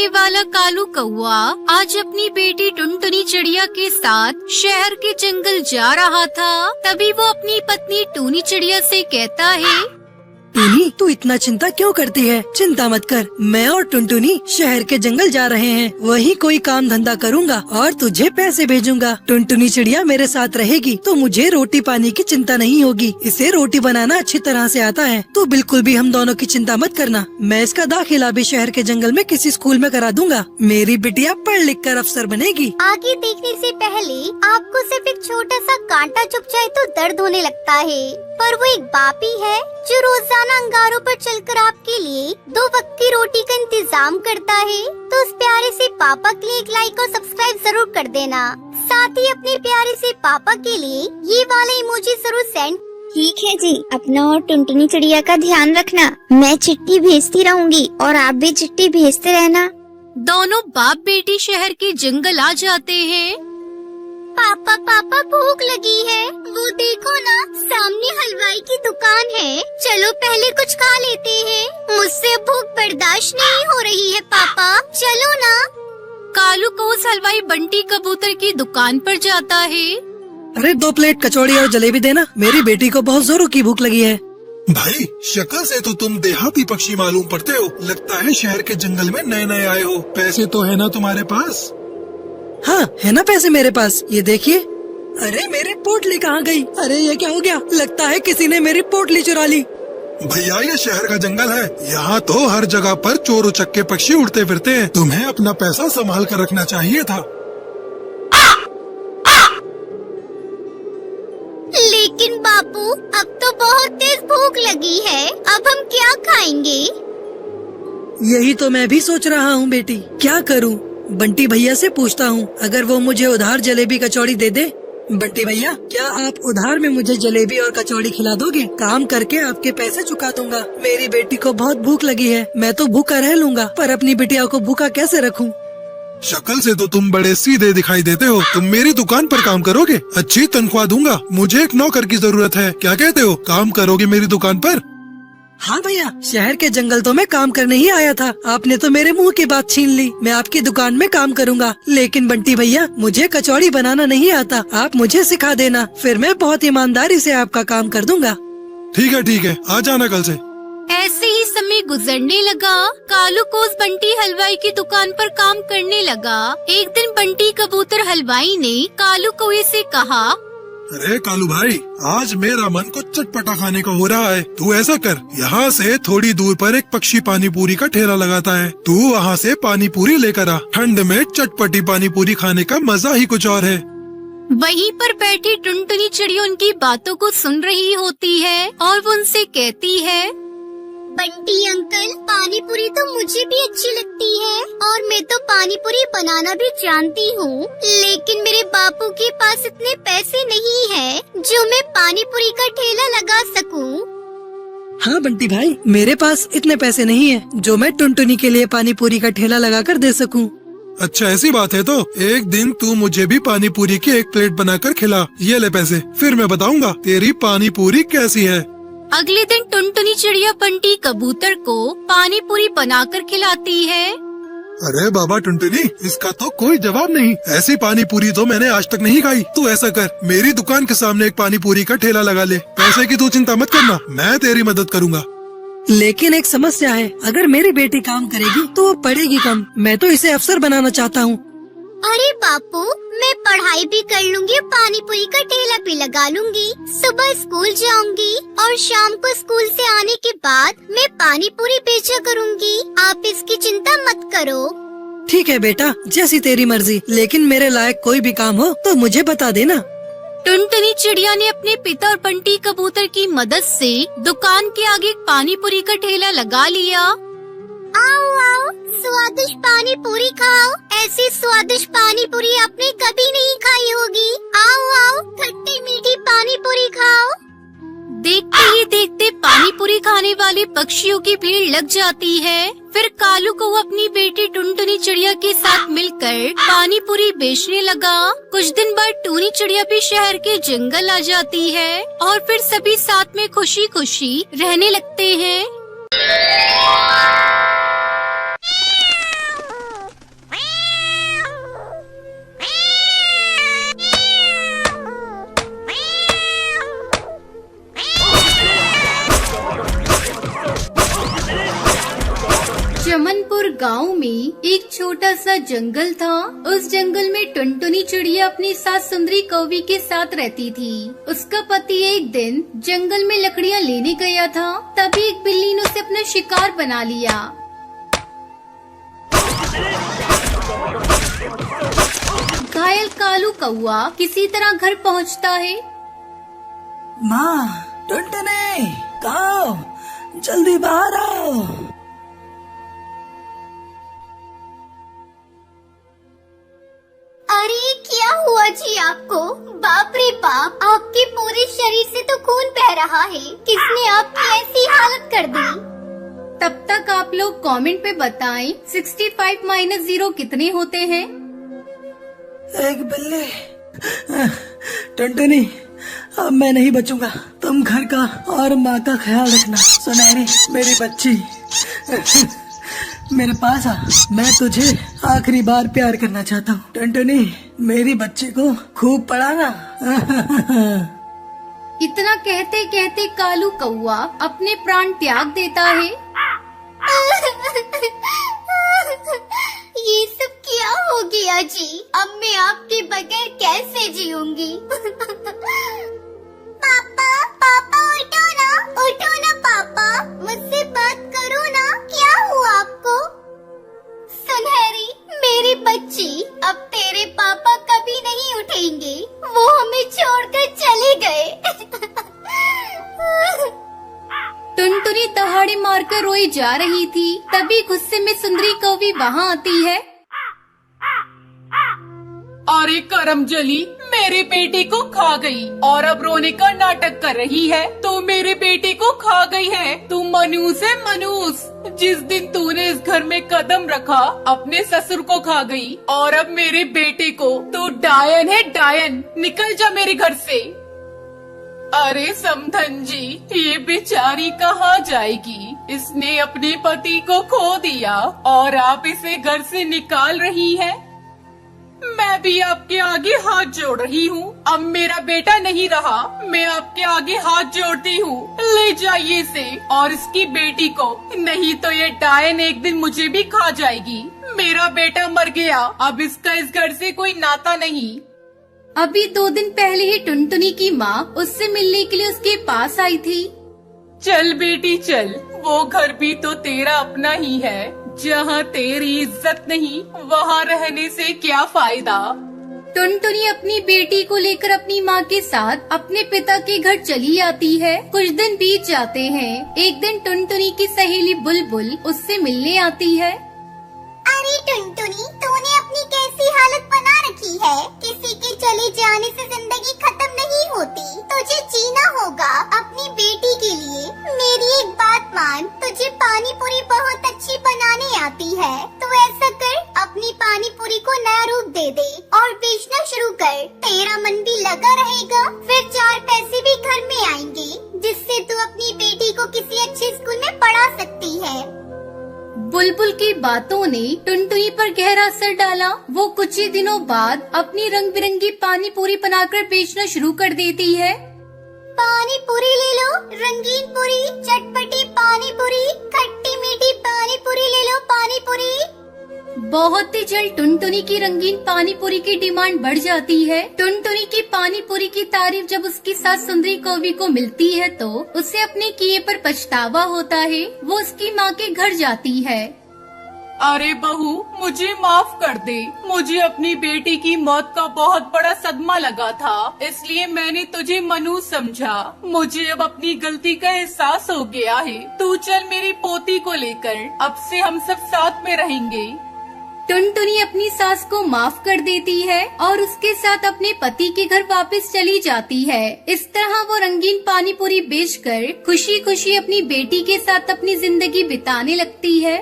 रहने वाला कालू कौआ आज अपनी बेटी टुनटुनी चिड़िया के साथ शहर के जंगल जा रहा था। तभी वो अपनी पत्नी टूनी चिड़िया से कहता है, टूनी, तू इतना चिंता क्यों करती है? चिंता मत कर, मैं और टुनटुनी शहर के जंगल जा रहे हैं। वहीं कोई काम धंधा करूँगा और तुझे पैसे भेजूंगा। टुनटुनी चिड़िया मेरे साथ रहेगी तो मुझे रोटी पानी की चिंता नहीं होगी। इसे रोटी बनाना अच्छी तरह से आता है, तो बिल्कुल भी हम दोनों की चिंता मत करना। मैं इसका दाखिला भी शहर के जंगल में किसी स्कूल में करा दूंगा। मेरी बिटिया पढ़ लिख कर अफसर बनेगी। आगे देखने से पहले आपको सिर्फ एक छोटा सा कांटा चुभ जाए तो दर्द होने लगता है, पर वो एक बाप ही है जो रोजाना अंगारों पर चलकर आपके लिए 2 वक्त की रोटी का इंतजाम करता है। तो उस प्यारे से पापा के लिए एक लाइक और सब्सक्राइब जरूर कर देना। साथ ही अपने प्यारे से पापा के लिए ये वाला इमोजी जरूर सेंड। ठीक है जी, अपना और टुनटुनी चिड़िया का ध्यान रखना। मैं चिट्ठी भेजती रहूंगी और आप भी चिट्ठी भेजते रहना। दोनों बाप बेटी शहर के जंगल आ जाते हैं। पापा पापा भूख लगी है, वो देखो ना, सामने हलवाई की दुकान है। चलो पहले कुछ खा लेते हैं, मुझसे भूख बर्दाश्त नहीं हो रही है। पापा चलो ना। कालू को उस हलवाई बंटी कबूतर की दुकान पर जाता है। अरे 2 प्लेट कचौड़ी और जलेबी देना, मेरी बेटी को बहुत जोरों की भूख लगी है। भाई, शक्ल से तो तुम देहाती पक्षी मालूम पड़ते हो। लगता है शहर के जंगल में नए नए आए हो। पैसे तो है ना तुम्हारे पास? हाँ है ना पैसे मेरे पास, ये देखिए। अरे मेरी पोटली कहाँ गई? अरे ये क्या हो गया? लगता है किसी ने मेरी पोटली चुरा ली। भैया, ये शहर का जंगल है, यहाँ तो हर जगह पर चोर उचक्के पक्षी उड़ते फिरते हैं। तुम्हें अपना पैसा संभाल कर रखना चाहिए था। लेकिन बापू, अब तो बहुत तेज भूख लगी है, अब हम क्या खाएंगे? यही तो मैं भी सोच रहा हूँ बेटी, क्या करूँ? बंटी भैया से पूछता हूँ, अगर वो मुझे उधार जलेबी कचौड़ी दे दे। बंटी भैया, क्या आप उधार में मुझे जलेबी और कचौड़ी खिला दोगे? काम करके आपके पैसे चुका दूंगा। मेरी बेटी को बहुत भूख लगी है, मैं तो भूखा रह लूंगा, पर अपनी बिटिया को भूखा कैसे रखूं? शक्ल से तो तुम बड़े सीधे दिखाई देते हो। तुम मेरी दुकान पर काम करोगे? अच्छी तनख्वाह दूंगा। मुझे एक नौकर की जरूरत है, क्या कहते हो? काम करोगे मेरी दुकान पर? हाँ भैया, शहर के जंगल तो मैं काम करने ही आया था। आपने तो मेरे मुंह की बात छीन ली। मैं आपकी दुकान में काम करूँगा, लेकिन बंटी भैया, मुझे कचौड़ी बनाना नहीं आता। आप मुझे सिखा देना, फिर मैं बहुत ईमानदारी से आपका काम कर दूंगा। ठीक है, आ जाना कल से। ऐसे ही समय गुजरने लगा। कालू को उस बंटी हलवाई की दुकान पर काम करने लगा। एक दिन बंटी कबूतर हलवाई ने कालू कौए से कहा, अरे कालू भाई, आज मेरा मन को चटपटा खाने का हो रहा है। तू ऐसा कर, यहाँ से थोड़ी दूर पर एक पक्षी पानी पूरी का ठेला लगाता है, तू वहाँ से पानी पूरी लेकर आ। ठंड में चटपटी पानी पूरी खाने का मजा ही कुछ और है। वहीं पर बैठी टुनटुनी चिड़िया उनकी बातों को सुन रही होती है और वो उनसे कहती है, बंटी अंकल, पानी पूरी तो मुझे भी अच्छी लगती है और मैं तो पानी पूरी बनाना भी जानती हूँ, लेकिन मेरे बापू के पास इतने पैसे नहीं है जो मैं पानी पूरी का ठेला लगा सकूँ। हाँ बंटी भाई, मेरे पास इतने पैसे नहीं है जो मैं टुनटुनी के लिए पानी पूरी का ठेला लगा कर दे सकूँ। अच्छा ऐसी बात है तो एक दिन तू मुझे भी पानी पूरी की 1 प्लेट बनाकर खिला। ये ले पैसे, फिर मैं बताऊंगा तेरी पानी पूरी कैसी है। अगले दिन टुनटुनी चिड़िया बंटी कबूतर को पानी पूरी बनाकर खिलाती है। अरे बाबा टुनटुनी, इसका तो कोई जवाब नहीं। ऐसी पानी पूरी तो मैंने आज तक नहीं खाई। तू ऐसा कर, मेरी दुकान के सामने एक पानी पूरी का ठेला लगा ले। पैसे की तू चिंता मत करना, मैं तेरी मदद करूँगा। लेकिन एक समस्या है, अगर मेरी बेटी काम करेगी तो वो पढ़ेगी कम। मैं तो इसे अफसर बनाना चाहता हूँ। अरे बापू, मैं पढ़ाई भी कर लूंगी, पानी पूरी का ठेला भी लगा लूंगी। सुबह स्कूल जाऊंगी और शाम को स्कूल से आने के बाद मैं पानी पूरी बेचा करूंगी। आप इसकी चिंता मत करो। ठीक है बेटा, जैसी तेरी मर्जी, लेकिन मेरे लायक कोई भी काम हो तो मुझे बता देना। टुनटुनी चिड़िया ने अपने पिता और बंटी कबूतर की मदद से दुकान के आगे एक पानी पूरी का ठेला लगा लिया। आओ आओ, स्वादिष्ट पानी पूरी खाओ। ऐसी स्वादिष्ट पानी पूरी आपने कभी नहीं खाई होगी। आओ आओ, खट्टी मीठी पानी पूरी खाओ। देखते ही देखते पानी पूरी खाने वाले पक्षियों की भीड़ लग जाती है। फिर कालू को अपनी बेटी टुनटुनी चिड़िया के साथ मिलकर पानी पूरी बेचने लगा। कुछ दिन बाद टूनी चिड़िया भी शहर के जंगल आ जाती है और फिर सभी साथ में खुशी खुशी रहने लगते हैं। छोटा सा जंगल था। उस जंगल में टुनटुनी चिड़िया अपनी सास सुंदरी कौवी के साथ रहती थी। उसका पति एक दिन जंगल में लकड़ियाँ लेने गया था, तभी एक बिल्ली ने उसे अपना शिकार बना लिया। घायल कालू कौआ किसी तरह घर पहुंचता है। माँ, टुनटुनी, कहाँ हो? जल्दी बाहर आओ। अरे क्या हुआ जी आपको? बाप रे बाप, आपके पूरे शरीर से तो खून बह रहा है। किसने आपकी ऐसी हालत कर दी? तब तक आप लोग कमेंट पे बताएं 65 - 0 कितने होते हैं। एक बिल्ली। टुनटुनी, अब मैं नहीं बचूंगा। तुम घर का और माँ का ख्याल रखना। सुनहरी, मेरी बच्ची, मेरे पास आ। मैं तुझे आखिरी बार प्यार करना चाहता हूँ। टुनटुनी, मेरी बच्ची को खूब पढ़ाना। इतना कहते कहते कालू कौआ अपने प्राण त्याग देता है। ये सब क्या हो गया जी? अब मैं आपके बगैर कैसे जीऊंगी? पापा, पापा उठो ना पापा, मुझसे बात करो ना। क्या हुआ आपको? सुनहरी, मेरी बच्ची, अब तेरे पापा कभी नहीं उठेंगे। वो हमें छोड़कर चले गए। टुनटुनी दहाड़े मारकर रोई जा रही थी, तभी गुस्से में सुंदरी कौवी वहाँ आती है। अरे करमजली, मेरे बेटे को खा गई और अब रोने का नाटक कर रही है। तू मेरे बेटे को खा गई है। तू मनूस है, मनूस। जिस दिन तूने इस घर में कदम रखा, अपने ससुर को खा गई और अब मेरे बेटे को। तू डायन है, डायन। निकल जा मेरे घर से। अरे समधन जी, ये बेचारी कहाँ जाएगी? इसने अपने पति को खो दिया और आप इसे घर से निकाल रही हैं। मैं भी आपके आगे हाथ जोड़ रही हूँ। अब मेरा बेटा नहीं रहा, मैं आपके आगे हाथ जोड़ती हूँ। ले जाइए इसे और इसकी बेटी को, नहीं तो ये डायन एक दिन मुझे भी खा जाएगी। मेरा बेटा मर गया, अब इसका इस घर से कोई नाता नहीं। अभी 2 दिन पहले ही टुनटुनी की माँ उससे मिलने के लिए उसके पास आई थी। चल बेटी चल, वो घर भी तो तेरा अपना ही है। जहाँ तेरी इज्जत नहीं, वहाँ रहने से क्या फायदा। टुनटुनी अपनी बेटी को लेकर अपनी माँ के साथ अपने पिता के घर चली आती है। कुछ दिन बीत जाते हैं। एक दिन टुनटुनी की सहेली बुलबुल उससे मिलने आती है। अरे टुनटुनी, तूने अपनी कैसी हालत बना रखी है? किसी के चले जाने से जिंदगी खत्म नहीं होती। तुझे जीना होगा अपनी बेटी के लिए। मेरी एक बात मान, तुझे पानी पूरी बहुत अच्छी बनाने आती है। तो ऐसा कर, अपनी पानी पूरी को नया रूप दे दे और बेचना शुरू कर। तेरा मन भी लगा रहेगा, फिर 4 पैसे भी घर में आएंगे, जिससे तू अपनी बेटी को किसी अच्छे स्कूल में पढ़ा सकती है। बुलबुल की बातों ने टुनटुनी पर गहरा असर डाला। वो कुछ ही दिनों बाद अपनी रंग बिरंगी पानी पूरी बनाकर बेचना शुरू कर देती है। पानी पूरी ले लो, रंगीन पूरी, चटपटी पानी पूरी, खट्टी मीठी पानी पूरी ले लो, पानी पूरी। बहुत ही जल्द टुनटुनी की रंगीन पानी पूरी की डिमांड बढ़ जाती है। टुनटुनी की पानी पूरी की तारीफ जब उसकी सास सुंदरी कौवी को मिलती है तो उसे अपने किए पर पछतावा होता है। वो उसकी माँ के घर जाती है। अरे बहू, मुझे माफ कर दे। मुझे अपनी बेटी की मौत का बहुत बड़ा सदमा लगा था, इसलिए मैंने तुझे मनूस समझा। मुझे अब अपनी गलती का एहसास हो गया है। तू चल मेरी पोती को लेकर, अब से हम सब साथ में रहेंगे। टुनटुनी अपनी सास को माफ कर देती है और उसके साथ अपने पति के घर वापस चली जाती है। इस तरह वो रंगीन पानी पूरी बेचकर खुशी खुशी अपनी बेटी के साथ अपनी जिंदगी बिताने लगती है।